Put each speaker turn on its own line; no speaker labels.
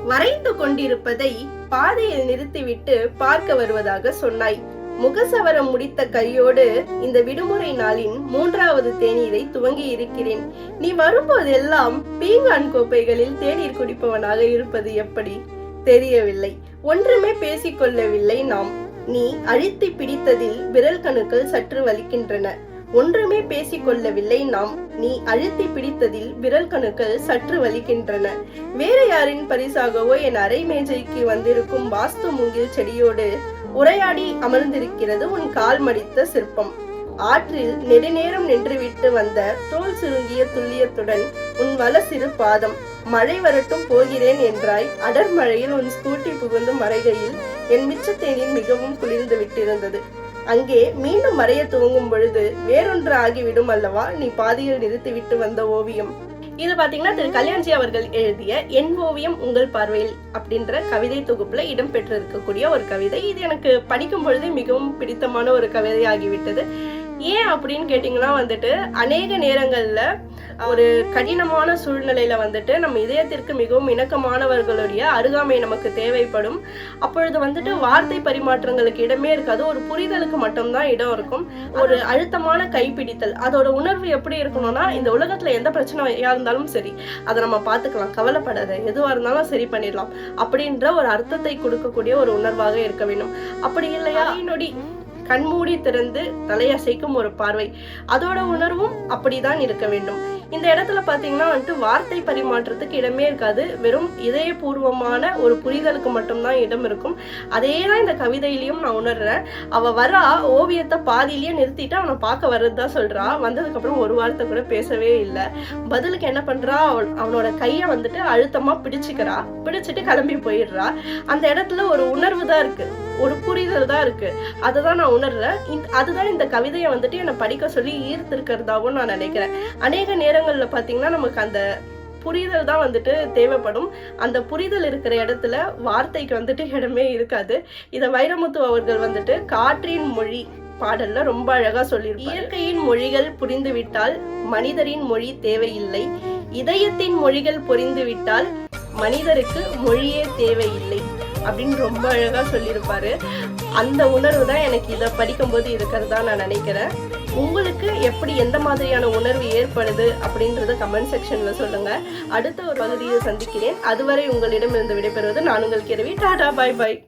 வரைந்து கொண்டிருப்பதை பாதையில் நிறுத்திவிட்டு பார்க்க வருவதாக சொன்னாய். முகசவரம் முடித்த கையோடு இந்த விடுமுறை நாளின் 3வது தேநீரை துவங்கி இருக்கிறேன். நீ வரும்போதெல்லாம் பீங்கான் கோப்பைகளில் தேநீர் குடிப்பவனாக இருப்பது எப்படி தெரியவில்லை. ஒன்றுமே பேசிக்கொள்ளவில்லை நாம். நீ அழுத்தி பிடித்ததில் விரல் கணுக்கள் சற்று வலிக்கின்றன. ஒன்றுமே பேசிக்கொள்ளவில்லை நாம். நீ அழுத்தி பிடித்ததில் விரல் கணுக்கள் சற்று வலிக்கின்றன. வேற யாரின் பரிசாகவோ என் அரை மேஜைக்கு வந்திருக்கும் வாஸ்து மூங்கில் செடியோடு உரையாடி அமர்ந்திருக்கிறது உன் கால் மடித்த சிற்பம். ஆற்றில் நெடுநேரம் நின்றுவிட்டு வந்த தோல் சுருங்கிய துல்லியத்துடன் உன் வல சிறு பாதம். மழை வரட்டும் போகிறேன் என்றாய். அடர் மழையில் உன் ஸ்கூட்டி புகுந்து மறைகையில் என் மிச்ச தேநீர் மிகவும் குளிர்ந்து விட்டிருந்தது. அங்கே மீண்டும் மறைய துவங்கும் பொழுது வேறொன்று ஆகிவிடும் அல்லவா நீ பாதியில் நிறுத்திவிட்டு வந்த ஓவியம். இது பாத்தீங்கன்னா திரு கல்யாண்ஜி அவர்கள் எழுதிய என் ஓவியம் உங்கள் பார்வையில் அப்படின்ற கவிதை தொகுப்புல இடம்பெற்று இருக்கக்கூடிய ஒரு கவிதை. இது எனக்கு படிக்கும் பொழுதே மிகவும் பிடித்தமான ஒரு கவிதை ஆகிவிட்டது. ஏன் அப்படின்னு கேட்டீங்கன்னா வந்துட்டு அநேக நேரங்கள்ல ஒரு கடினமான சூழ்நிலையில வந்துட்டு நம்ம இதயத்திற்கு மிகவும் இணக்கமானவர்களுடைய அருகாமை நமக்கு தேவைப்படும். அப்பொழுது வந்துட்டு வார்த்தை பரிமாற்றங்களுக்கு இடமே இருக்காது. ஒரு புரிதலுக்கு மட்டும்தான் இடம் இருக்கும். ஒரு அழுத்தமான கைப்பிடித்தல், அதோட உணர்வு எப்படி இருக்கணும்னா, இந்த உலகத்துல எந்த பிரச்சனையா இருந்தாலும் சரி அதை நம்ம பாத்துக்கலாம், கவலைப்படாத, எதுவா இருந்தாலும் சரி பண்ணிடலாம் அப்படின்ற ஒரு அர்த்தத்தை கொடுக்கக்கூடிய ஒரு உணர்வாக இருக்க வேண்டும். அப்படி இல்லையா நொடி கண்மூடி திறந்து தலையசைக்கும் ஒரு பார்வை, அதோட உணர்வும் அப்படிதான் இருக்க வேண்டும். இந்த இடத்துல பாத்தீங்கன்னா வந்துட்டு வார்த்தை பரிமாற்றத்துக்கு இடமே இருக்காது. வெறும் இதயபூர்வமான ஒரு புரிதலுக்கு மட்டும்தான் இடம் இருக்கும். அதேதான் இந்த கவிதையிலயும் நான் உணர்றேன். அவ வரா ஓவியத்தை பாதியிலேயே நிறுத்திட்டு அவனை பார்க்க வர்றதுதான் சொல்றா. வந்ததுக்கு அப்புறம் ஒரு வார்த்தை கூட பேசவே இல்லை. பதிலுக்கு என்ன பண்றா, அவனோட கைய வந்துட்டு அழுத்தமா பிடிச்சுக்கிறா. பிடிச்சிட்டு கிளம்பி போயிடுறா. அந்த இடத்துல ஒரு உணர்வு தான் இருக்கு, ஒரு புரிதல் தான் இருக்கு. அதுதான் நான் உணர்றேன். அதுதான் இந்த கவிதையை வந்துட்டு என்னை படிக்க சொல்லி ஈர்த்திருக்கிறதாவும் நான் நினைக்கிறேன். அநேக நேரங்கள்ல பாத்தீங்கன்னா நமக்கு அந்த புரிதல் தான் வந்துட்டு தேவைப்படும். அந்த புரிதல் இருக்கிற இடத்துல வார்த்தைக்கு வந்துட்டு இடமே இருக்காது. இத வைரமுத்து அவர்கள் வந்துட்டு காற்றின் மொழி பாடல்ல ரொம்ப அழகா சொல்லியிருப்பாரு. இயற்கையின் மொழிகள் புரிந்துவிட்டால் மனிதரின் மொழி தேவையில்லை. இதயத்தின் மொழிகள் புரிந்துவிட்டால் மனிதருக்கு மொழியே தேவையில்லை அப்படின்னு ரொம்ப அழகா சொல்லியிருப்பாரு. அந்த உணர்வு தான் எனக்கு இதை படிக்கும்போது இருக்கிறதா நான் நினைக்கிறேன். உங்களுக்கு எப்படி எந்த மாதிரியான உணர்வு ஏற்படுது அப்படின்றத கமெண்ட் செக்ஷன்ல சொல்லுங்க. அடுத்த ஒரு பகுதியை சந்திக்கிறேன். அதுவரை உங்களிடம் இருந்து விடைபெறுவது நான் உங்கள் கிரவி. டாடா, பாய் பாய்.